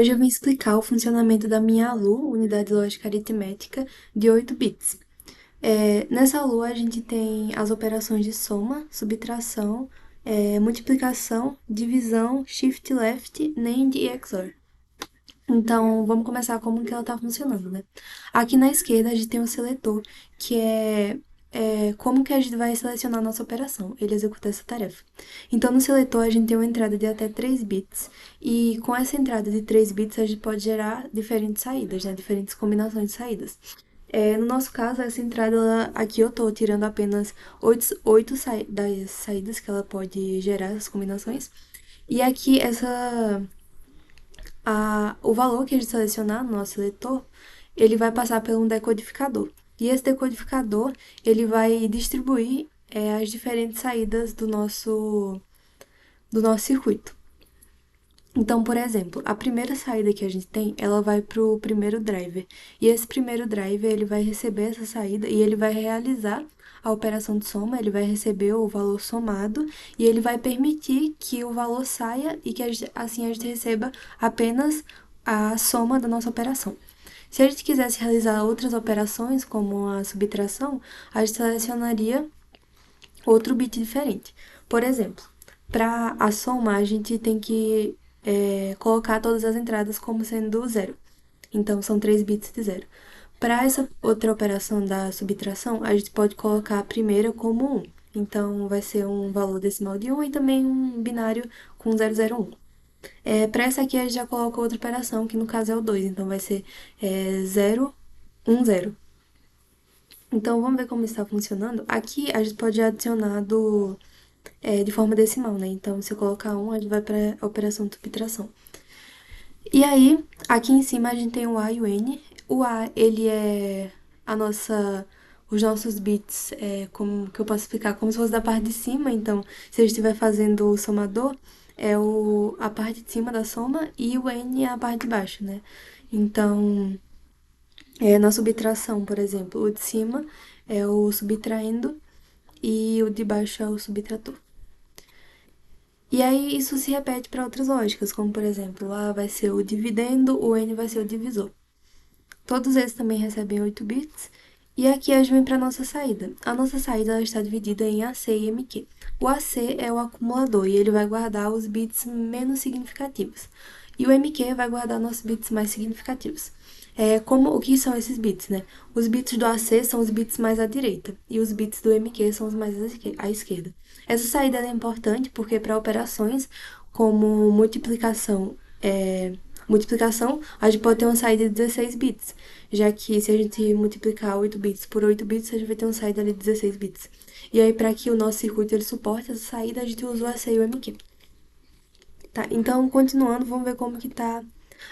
Hoje eu vim explicar o funcionamento da minha ALU, Unidade Lógica Aritmética, de 8 bits. Nessa ALU a gente tem as operações de soma, subtração, multiplicação, divisão, shift left, NAND e XOR. Então, vamos começar como que ela está funcionando, né? Aqui na esquerda a gente tem um seletor, que é como que a gente vai selecionar a nossa operação. Ele executa essa tarefa. Então, no seletor a gente tem uma entrada de até 3 bits, e com essa entrada de 3 bits a gente pode gerar diferentes saídas, né? Diferentes combinações de saídas. No nosso caso, essa entrada, aqui eu estou tirando apenas 8 das saídas que ela pode gerar, essas combinações. E aqui, o valor que a gente selecionar no nosso seletor, ele vai passar por um decodificador. E esse decodificador, ele vai distribuir as diferentes saídas do nosso circuito. Então, por exemplo, a primeira saída que a gente tem, ela vai para o primeiro driver. E esse primeiro driver, ele vai receber essa saída e ele vai realizar a operação de soma, ele vai receber o valor somado e ele vai permitir que o valor saia e que assim a gente receba apenas a soma da nossa operação. Se a gente quisesse realizar outras operações, como a subtração, a gente selecionaria outro bit diferente. Por exemplo, para a soma, a gente tem que colocar todas as entradas como sendo zero. Então, são 3 bits de zero. Para essa outra operação da subtração, a gente pode colocar a primeira como 1. Então, vai ser um valor decimal de 1 e também um binário com 001. Para essa aqui, a gente já coloca outra operação, que no caso é o 2. Então, vai ser 0, 1, 0. Então, vamos ver como está funcionando. Aqui, a gente pode adicionar de forma decimal, né? Então, se eu colocar 1, a gente vai para a operação de subtração. E aí, aqui em cima, a gente tem o A e o N. O A, ele é os nossos bits, como que eu posso explicar? Como se fosse da parte de cima. Então, se a gente estiver fazendo o somador, a parte de cima da soma e o N é a parte de baixo, né? Então, na subtração, por exemplo, o de cima é o subtraindo e o de baixo é o subtrator. E aí isso se repete para outras lógicas, como por exemplo, A vai ser o dividendo, o N vai ser o divisor. Todos eles também recebem 8 bits. E aqui a gente vem para a nossa saída. A nossa saída ela está dividida em AC e MQ. O AC é o acumulador e ele vai guardar os bits menos significativos. E o MQ vai guardar nossos bits mais significativos. O que são esses bits, né? Os bits do AC são os bits mais à direita e os bits do MQ são os mais à esquerda. Essa saída é importante porque para operações como multiplicação, a gente pode ter uma saída de 16 bits, já que se a gente multiplicar 8 bits por 8 bits, a gente vai ter uma saída ali de 16 bits. E aí, para que o nosso circuito ele suporte essa saída, a gente usa o AC e o MQ. Tá, então, continuando, vamos ver como que tá.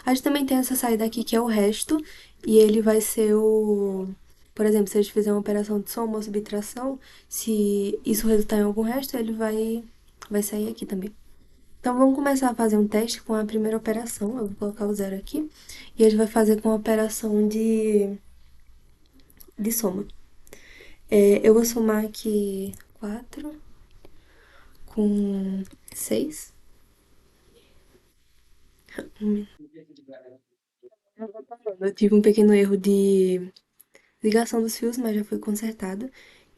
A gente também tem essa saída aqui, que é o resto, e ele vai ser o... Por exemplo, se a gente fizer uma operação de soma ou subtração, se isso resultar em algum resto, ele vai sair aqui também. Então, vamos começar a fazer um teste com a primeira operação. Eu vou colocar o zero aqui. E a gente vai fazer com a operação de soma. Eu vou somar aqui 4 com 6. Eu tive um pequeno erro de ligação dos fios, mas já foi consertado.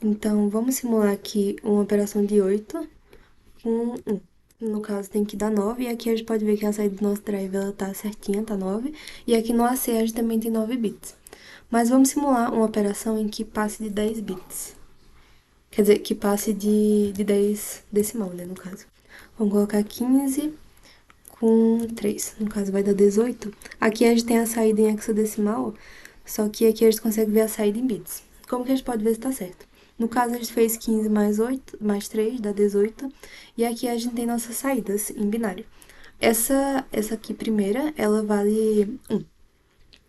Então, vamos simular aqui uma operação de 8 com 1. No caso, tem que dar 9. E aqui a gente pode ver que a saída do nosso drive ela tá certinha, tá 9. E aqui no AC a gente também tem 9 bits. Mas vamos simular uma operação em que passe de 10 bits. Quer dizer, que passe de 10 decimal, né, no caso. Vamos colocar 15 com 3. No caso, vai dar 18. Aqui a gente tem a saída em hexadecimal, só que aqui a gente consegue ver a saída em bits. Como que a gente pode ver se tá certo? No caso, a gente fez 15 mais 8, mais 3, dá 18. E aqui a gente tem nossas saídas em binário. Essa aqui primeira, ela vale 1.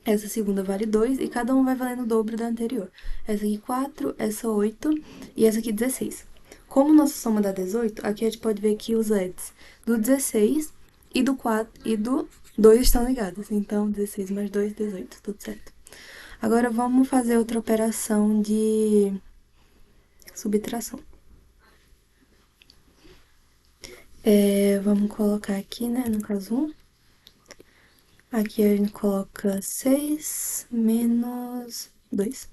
Essa segunda vale 2 e cada um vai valendo o dobro da anterior. Essa aqui 4, essa 8 e essa aqui 16. Como nossa soma dá 18, aqui a gente pode ver que os LEDs do 16 e do 4 e do 2 estão ligados. Então, 16 mais 2, 18, tudo certo. Agora vamos fazer outra operação de subtração. Vamos colocar aqui, né, no caso 1. Aqui a gente coloca 6 menos 2.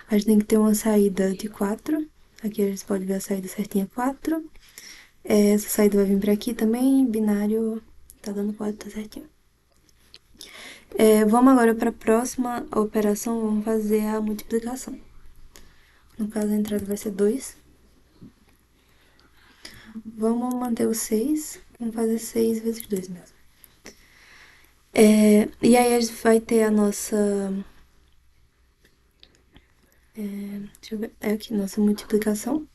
A gente tem que ter uma saída de 4. Aqui a gente pode ver a saída certinha, 4. Essa saída vai vir pra aqui também, binário tá dando 4, tá certinho. Vamos agora para a próxima operação, vamos fazer a multiplicação. No caso, a entrada vai ser 2. Vamos manter o 6, vamos fazer 6 vezes 2 mesmo. E aí a gente vai ter a nossa... deixa eu ver, aqui, nossa multiplicação.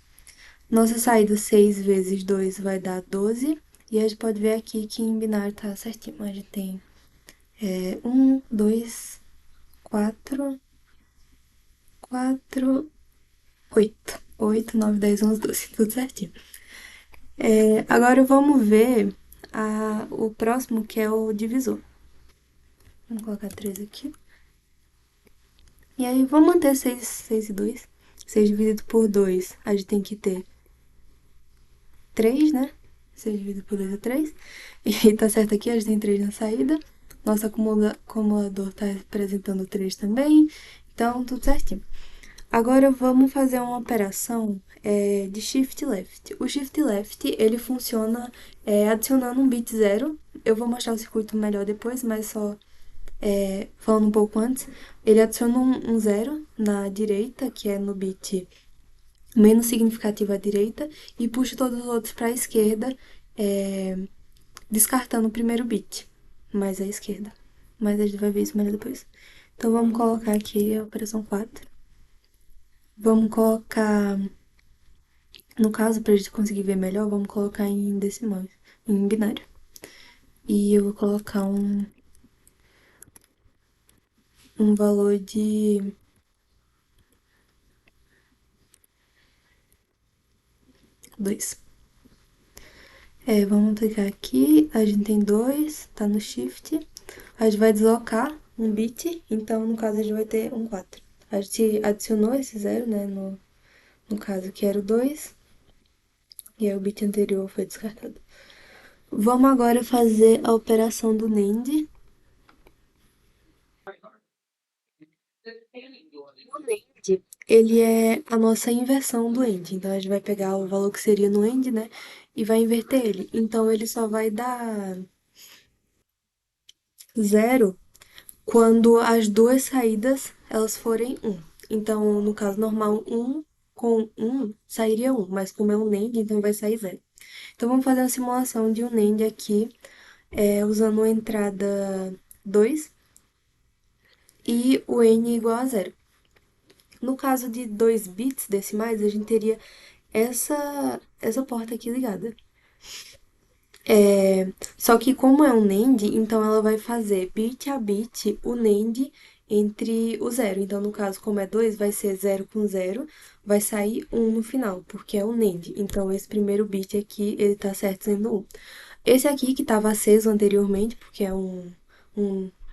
Nossa saída 6 vezes 2 vai dar 12. E a gente pode ver aqui que em binário tá certinho. A gente tem 1, 2, 4, 4, 8. 8, 9, 10, 11, 12. Tudo certinho. Agora vamos ver o próximo, que é o divisor. Vamos colocar 3 aqui. E aí, vamos manter 6 e 2. 6 dividido por 2, a gente tem que ter 3, né? 6 dividido por 2 é 3. E tá certo aqui, a gente tem 3 na saída. Nosso acumulador tá representando 3 também. Então, tudo certinho. Agora vamos fazer uma operação de shift left. O shift left, ele funciona adicionando um bit 0. Eu vou mostrar o circuito melhor depois, mas só falando um pouco antes. Ele adiciona um 0 na direita, que é no bit menos significativo à direita, e puxa todos os outros para a esquerda, descartando o primeiro bit, mais à esquerda. Mas a gente vai ver isso melhor depois. Então vamos colocar aqui a operação 4. Vamos colocar, no caso, para a gente conseguir ver melhor, vamos colocar em decimais, em binário. E eu vou colocar um valor de 2. Vamos clicar aqui, a gente tem 2, tá no shift. A gente vai deslocar um bit, então no caso a gente vai ter um 4. A gente adicionou esse 0, né, no caso que era o 2, e aí o bit anterior foi descartado. Vamos agora fazer a operação do NAND. O NAND, ele é a nossa inversão do AND. Então, a gente vai pegar o valor que seria no AND, né? E vai inverter ele. Então, ele só vai dar 0 quando as duas saídas, elas forem 1. Então, no caso normal, 1 com 1 sairia 1. Mas como é um NAND, então vai sair 0. Então, vamos fazer uma simulação de um NAND aqui, usando a entrada 2 e o N igual a 0. No caso de 2 bits decimais, a gente teria essa porta aqui ligada. Só que como é um NAND, então ela vai fazer bit a bit o NAND entre o zero. Então, no caso, como é 2, vai ser 0 com 0, vai sair 1 no final, porque é um NAND. Então, esse primeiro bit aqui, ele tá certo sendo 1. Esse aqui, que estava aceso anteriormente, porque é um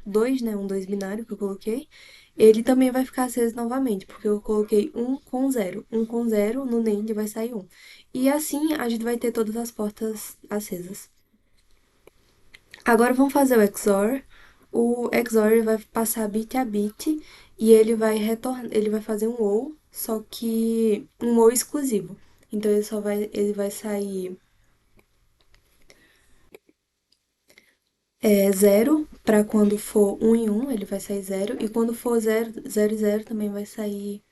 2, né? Um 2 binário que eu coloquei. Ele também vai ficar aceso novamente, porque eu coloquei 1 com 0. 1 com 0 no NAND vai sair 1. E assim a gente vai ter todas as portas acesas. Agora vamos fazer o XOR. O XOR vai passar bit a bit e ele vai fazer um OR, só que um OR exclusivo. Então ele vai sair 0 para quando for 1 em 1, ele vai sair 0. E quando for 0, 0 e 0 também vai sair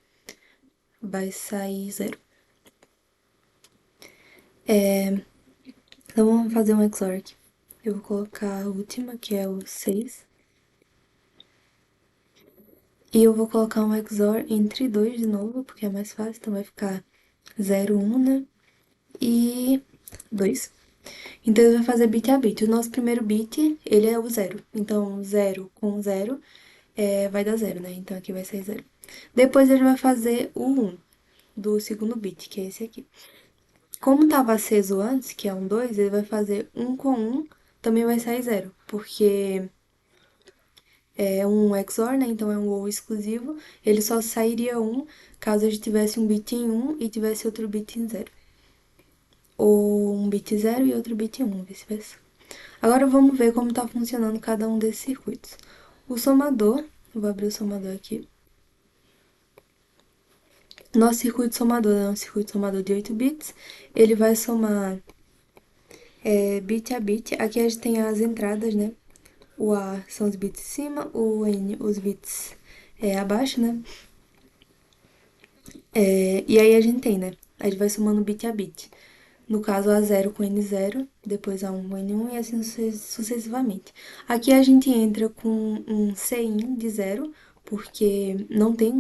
0. Então vamos fazer um XOR aqui. Eu vou colocar a última, que é o 6. E eu vou colocar um XOR entre 2 de novo, porque é mais fácil. Então vai ficar 0, 1, né? E 2. Então ele vai fazer bit a bit. O nosso primeiro bit, ele é o 0. Então 0 com 0 vai dar 0, né? Então aqui vai ser 0. Depois ele vai fazer o 1 do segundo bit, que é esse aqui. Como estava aceso antes, que é um 2, ele vai fazer 1 com 1, também vai sair 0, porque é um XOR, né? Então é um OR exclusivo. Ele só sairia 1 caso a gente tivesse um bit em 1 e tivesse outro bit em 0. Ou um bit 0 e outro bit 1, vice-versa. Agora vamos ver como está funcionando cada um desses circuitos. O somador, vou abrir o somador aqui. Nosso circuito somador é um circuito somador de 8 bits. Ele vai somar bit a bit. Aqui a gente tem as entradas, né? O A são os bits em cima, o N os bits abaixo, né? E aí a gente tem, né? A gente vai somando bit a bit. No caso, A0 com N0, depois A1 com N1 e assim sucessivamente. Aqui a gente entra com um Cin de 0, porque não tem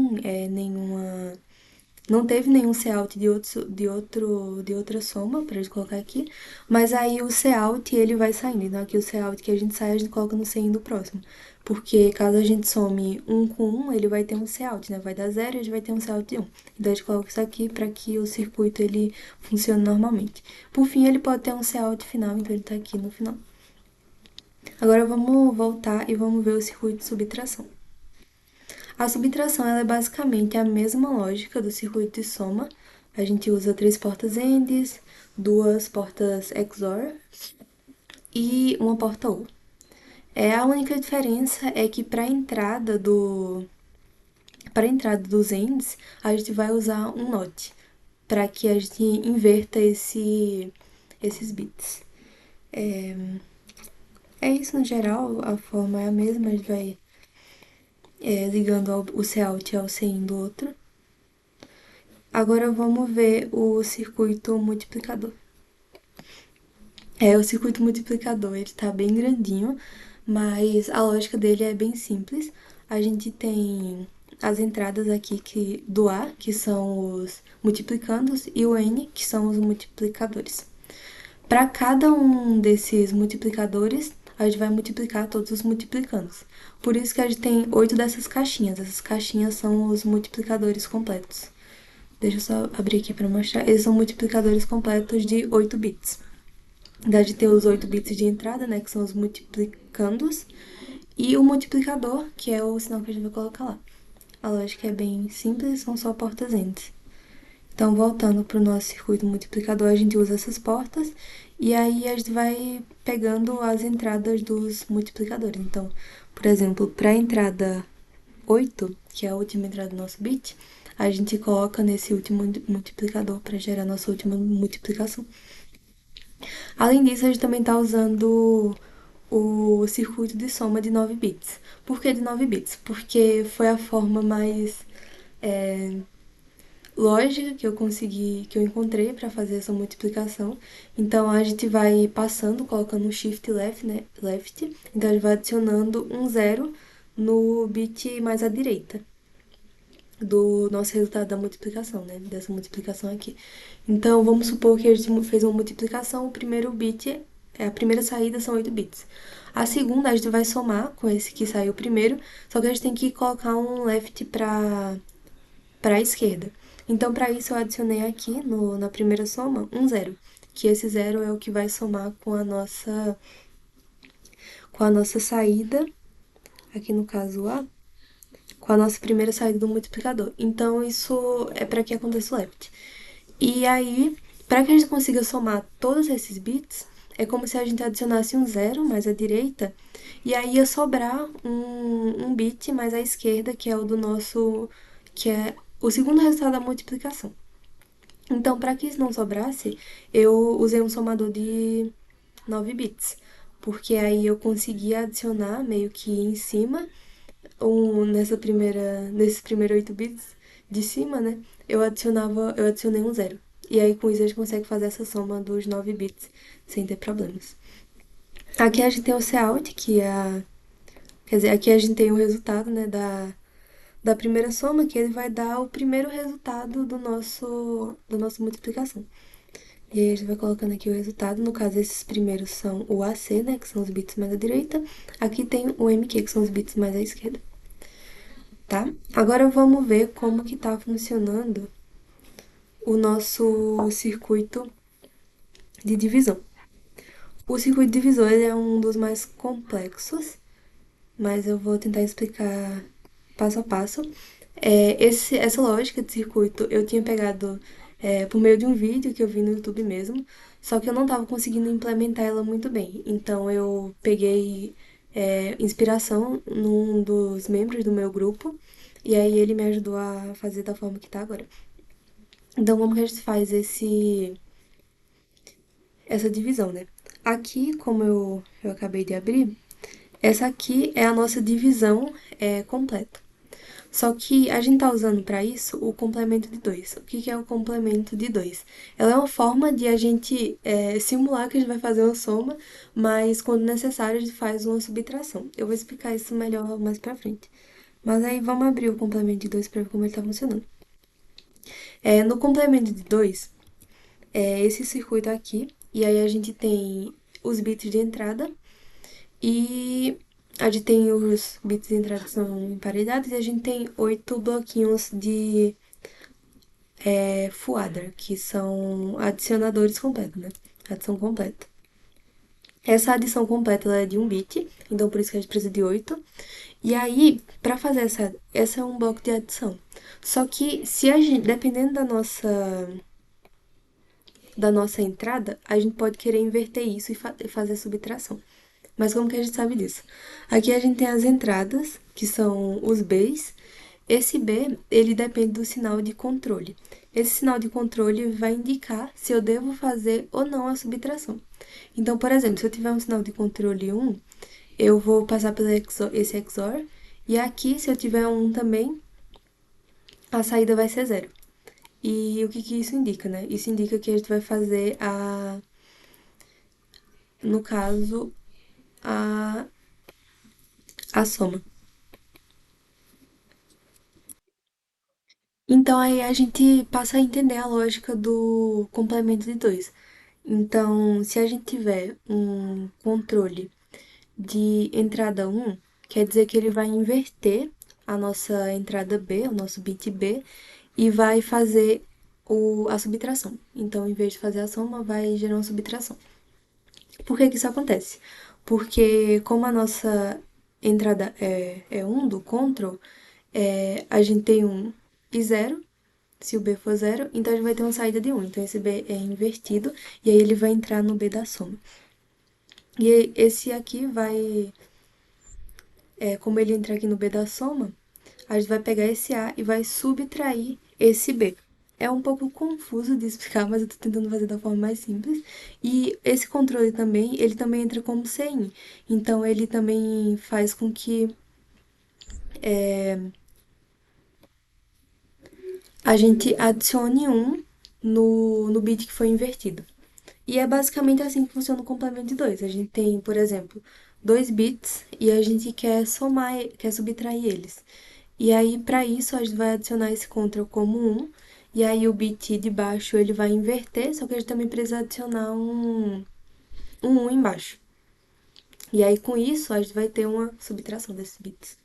nenhuma... Não teve nenhum Cout de outra soma pra gente colocar aqui, mas aí o Cout ele vai saindo. Então aqui o Cout que a gente sai, a gente coloca no Cin do próximo. Porque caso a gente some 1 com 1, ele vai ter um Cout, né? Vai dar 0 e a gente vai ter um Cout de 1. Então a gente coloca isso aqui para que o circuito ele funcione normalmente. Por fim, ele pode ter um Cout final, então ele tá aqui no final. Agora vamos voltar e vamos ver o circuito de subtração. A subtração ela é basicamente a mesma lógica do circuito de soma. A gente usa 3 portas AND, 2 portas XOR e uma porta OR. A única diferença é que para a entrada dos ANDs, a gente vai usar um NOT, para que a gente inverta esses bits. É isso no geral, a forma é a mesma, a gente vai ligando o Cout ao Cin do outro. Agora vamos ver o circuito multiplicador. O circuito multiplicador, ele tá bem grandinho, mas a lógica dele é bem simples. A gente tem as entradas aqui do A, que são os multiplicandos, e o N, que são os multiplicadores. Para cada um desses multiplicadores, a gente vai multiplicar todos os multiplicandos. Por isso que a gente tem 8 dessas caixinhas. Essas caixinhas são os multiplicadores completos. Deixa eu só abrir aqui para mostrar. Eles são multiplicadores completos de 8 bits. A gente tem os 8 bits de entrada, né, que são os multiplicandos, e o multiplicador, que é o sinal que a gente vai colocar lá. A lógica é bem simples, são só portas ends. Então, voltando para o nosso circuito multiplicador, a gente usa essas portas e aí a gente vai pegando as entradas dos multiplicadores. Então, por exemplo, para a entrada 8, que é a última entrada do nosso bit, a gente coloca nesse último multiplicador para gerar a nossa última multiplicação. Além disso, a gente também está usando o circuito de soma de 9 bits. Por que de 9 bits? Porque foi a forma mais lógica que eu encontrei para fazer essa multiplicação. Então a gente vai passando, colocando um shift left, né? Left. Então a gente vai adicionando um 0 no bit mais à direita do nosso resultado da multiplicação, né? Dessa multiplicação aqui. Então vamos supor que a gente fez uma multiplicação, o primeiro bit, a primeira saída são 8 bits. A segunda a gente vai somar com esse que saiu primeiro, só que a gente tem que colocar um left para a esquerda. Então, para isso, eu adicionei aqui na primeira soma um 0, que esse 0 é o que vai somar com a nossa saída, aqui no caso A, com a nossa primeira saída do multiplicador. Então, isso é para que aconteça o left. E aí, para que a gente consiga somar todos esses bits, é como se a gente adicionasse um 0 mais à direita, e aí ia sobrar um bit mais à esquerda, que é o do nosso... que é o segundo resultado da multiplicação. Então, para que isso não sobrasse, eu usei um somador de 9 bits, porque aí eu conseguia adicionar meio que em cima, nesses primeiros 8 bits de cima, né? Eu adicionei um 0. E aí com isso a gente consegue fazer essa soma dos 9 bits sem ter problemas. Aqui a gente tem o Cout, que é quer dizer, aqui a gente tem o resultado, né, da primeira soma, que ele vai dar o primeiro resultado da nossa multiplicação. E aí a gente vai colocando aqui o resultado. No caso, esses primeiros são o AC, né, que são os bits mais à direita. Aqui tem o MQ, que são os bits mais à esquerda. Tá? Agora vamos ver como que tá funcionando o nosso circuito de divisão. O circuito divisor ele é um dos mais complexos, mas eu vou tentar explicar passo a passo. Essa lógica de circuito eu tinha pegado por meio de um vídeo que eu vi no YouTube mesmo, só que eu não estava conseguindo implementar ela muito bem. Então eu peguei inspiração num dos membros do meu grupo, e aí ele me ajudou a fazer da forma que tá agora. Então, como que a gente faz essa divisão, né? Aqui, como eu acabei de abrir, essa aqui é a nossa divisão completa. Só que a gente tá usando para isso o complemento de 2. O que é o complemento de 2? Ela é uma forma de a gente simular que a gente vai fazer uma soma, mas quando necessário a gente faz uma subtração. Eu vou explicar isso melhor mais pra frente. Mas aí vamos abrir o complemento de 2 para ver como ele tá funcionando. No complemento de 2, esse circuito aqui, e aí a gente tem os bits de entrada e a gente tem os bits de entrada que são emparedados e a gente tem 8 bloquinhos de full adder, que são adicionadores completos, né? Adição completa. Essa adição completa ela é de 1 bit, então por isso que a gente precisa de 8. E aí, para fazer essa é um bloco de adição. Só que se a gente, dependendo da nossa entrada, a gente pode querer inverter isso e fazer a subtração. Mas como que a gente sabe disso? Aqui a gente tem as entradas, que são os Bs. Esse B, ele depende do sinal de controle. Esse sinal de controle vai indicar se eu devo fazer ou não a subtração. Então, por exemplo, se eu tiver um sinal de controle 1, eu vou passar pelo esse XOR. E aqui, se eu tiver um também, a saída vai ser 0. E o que isso indica, né? Isso indica que a gente vai fazer no caso, a, a soma. Então aí a gente passa a entender a lógica do complemento de 2. Então, se a gente tiver um controle de entrada 1, quer dizer que ele vai inverter a nossa entrada B, o nosso bit B, e vai fazer a subtração. Então, em vez de fazer a soma, vai gerar uma subtração. Por que isso acontece? Porque como a nossa entrada é 1 do control, a gente tem 1 e 0. Se o B for 0, então a gente vai ter uma saída de 1. Então esse B é invertido e aí ele vai entrar no B da soma. E esse aqui vai, como ele entra aqui no B da soma, a gente vai pegar esse A e vai subtrair esse B. É um pouco confuso de explicar, mas eu tô tentando fazer da forma mais simples. E esse controle também, ele também entra como CIN. Então, ele também faz com que a gente adicione um no bit que foi invertido. E é basicamente assim que funciona o complemento de 2. A gente tem, por exemplo, 2 bits e a gente quer somar, quer subtrair eles. E aí, para isso, a gente vai adicionar esse control como 1. E aí, o bit de baixo ele vai inverter, só que a gente também precisa adicionar um 1 embaixo. E aí, com isso, a gente vai ter uma subtração desses bits.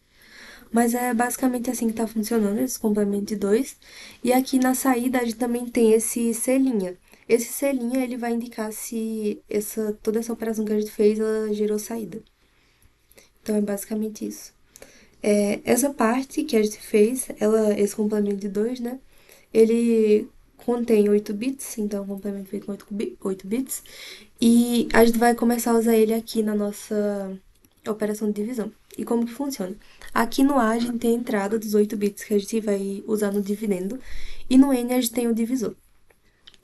Mas é basicamente assim que tá funcionando esse complemento de 2. E aqui na saída a gente também tem esse selinha. Esse selinha ele vai indicar se toda essa operação que a gente fez ela gerou saída. Então é basicamente isso. Essa parte que a gente fez, esse complemento de 2, né? Ele contém 8 bits, então é um complemento feito com 8 bits. E a gente vai começar a usar ele aqui na nossa operação de divisão. E como que funciona? Aqui no A a gente tem a entrada dos 8 bits que a gente vai usar no dividendo. E no N a gente tem o divisor.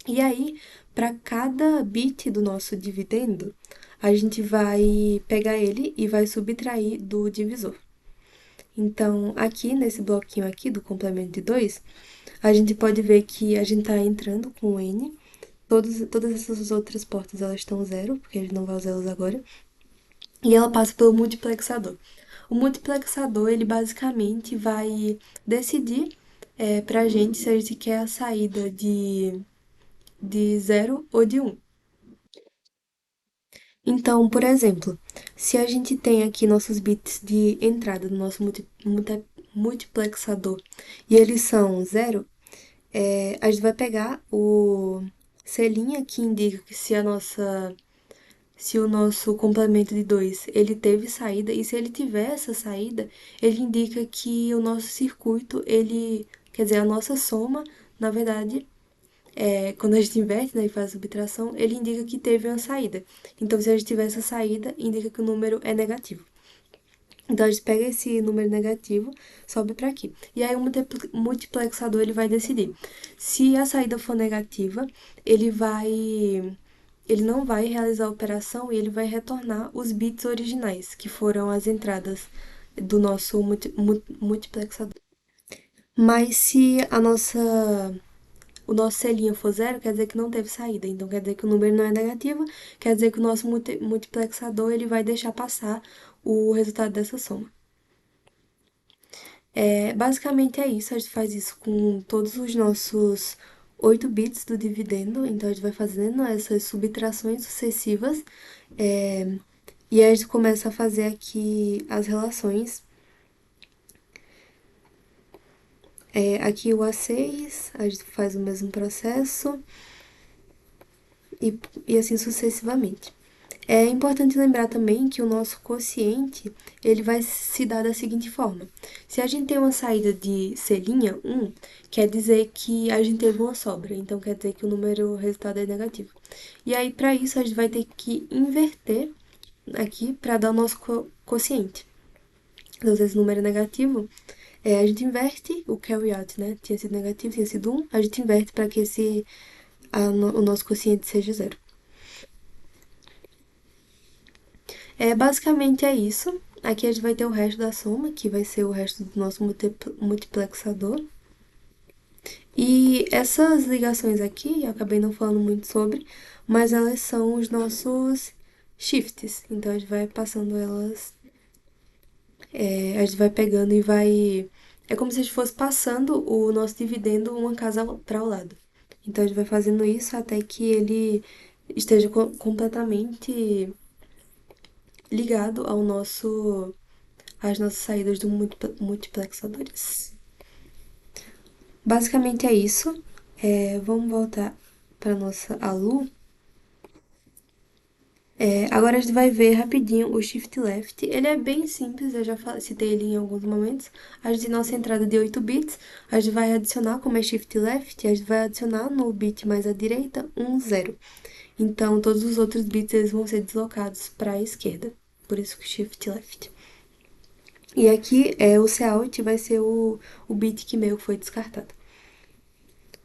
E aí, para cada bit do nosso dividendo, a gente vai pegar ele e vai subtrair do divisor. Então, aqui nesse bloquinho aqui do complemento de 2, a gente pode ver que a gente está entrando com o N. Todas essas outras portas elas estão zero, porque a gente não vai usar elas agora. E ela passa pelo multiplexador. O multiplexador, ele basicamente vai decidir pra gente se a gente quer a saída de 0 ou de 1. Então, por exemplo, se a gente tem aqui nossos bits de entrada do nosso multiplexador e eles são 0, a gente vai pegar o selinho que indica que se o nosso complemento de 2 ele teve saída, e se ele tiver essa saída, ele indica que o nosso circuito, quer dizer, a nossa soma, na verdade, quando a gente inverte, né, e faz a subtração, ele indica que teve uma saída. Então, se a gente tiver essa saída, indica que o número é negativo. Então, a gente pega esse número negativo, sobe para aqui. E aí, o multiplexador ele vai decidir. Se a saída for negativa, ele não vai realizar a operação e ele vai retornar os bits originais, que foram as entradas do nosso multiplexador. Mas se o nosso selinho for zero, quer dizer que não teve saída. Então, quer dizer que o número não é negativo, quer dizer que o nosso multiplexador ele vai deixar passar o resultado dessa soma. Basicamente é isso, a gente faz isso com todos os nossos 8 bits do dividendo, então a gente vai fazendo essas subtrações sucessivas, e aí a gente começa a fazer aqui as relações. Aqui o A6, a gente faz o mesmo processo, e assim sucessivamente. É importante lembrar também que o nosso quociente, ele vai se dar da seguinte forma. Se a gente tem uma saída de C', 1, quer dizer que a gente teve uma sobra, então quer dizer que o resultado é negativo. E aí, para isso, a gente vai ter que inverter aqui para dar o nosso quociente. Então, se esse número é negativo, a gente inverte o carry out, né? Tinha sido negativo, tinha sido 1, a gente inverte para que o nosso quociente seja zero. Basicamente é isso. Aqui a gente vai ter o resto da soma, que vai ser o resto do nosso multiplexador. E essas ligações aqui, eu acabei não falando muito sobre, mas elas são os nossos shifts. Então a gente vai passando elas, a gente vai pegando e vai. É como se a gente fosse passando o nosso dividendo uma casa para o lado. Então a gente vai fazendo isso até que ele esteja completamente ligado às nossas saídas do multiplexadores. Basicamente é isso. Vamos voltar para nossa ALU. Agora a gente vai ver rapidinho o Shift Left. Ele é bem simples, eu já citei ele em alguns momentos. A gente tem nossa entrada de 8 bits, a gente vai adicionar, como é Shift Left, a gente vai adicionar no bit mais à direita 0. Então, todos os outros bits eles vão ser deslocados para a esquerda, por isso que Shift Left. E aqui o Cout vai ser o bit que meio foi descartado.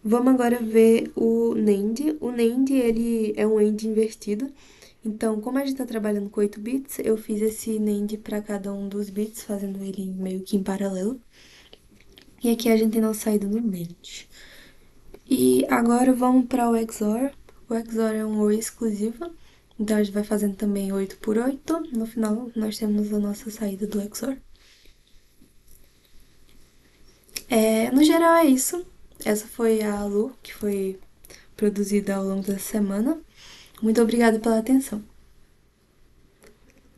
Vamos agora ver o NAND. O NAND ele é um AND invertido. Então, como a gente está trabalhando com 8 bits, eu fiz esse NAND para cada um dos bits, fazendo ele meio que em paralelo. E aqui a gente tem nossa saída no NAND. E agora vamos para o XOR. O XOR é um OR exclusivo. Então, a gente vai fazendo também 8 por 8. No final, nós temos a nossa saída do XOR. No geral é isso. Essa foi a Lu, que foi produzida ao longo dessa semana. Muito obrigada pela atenção.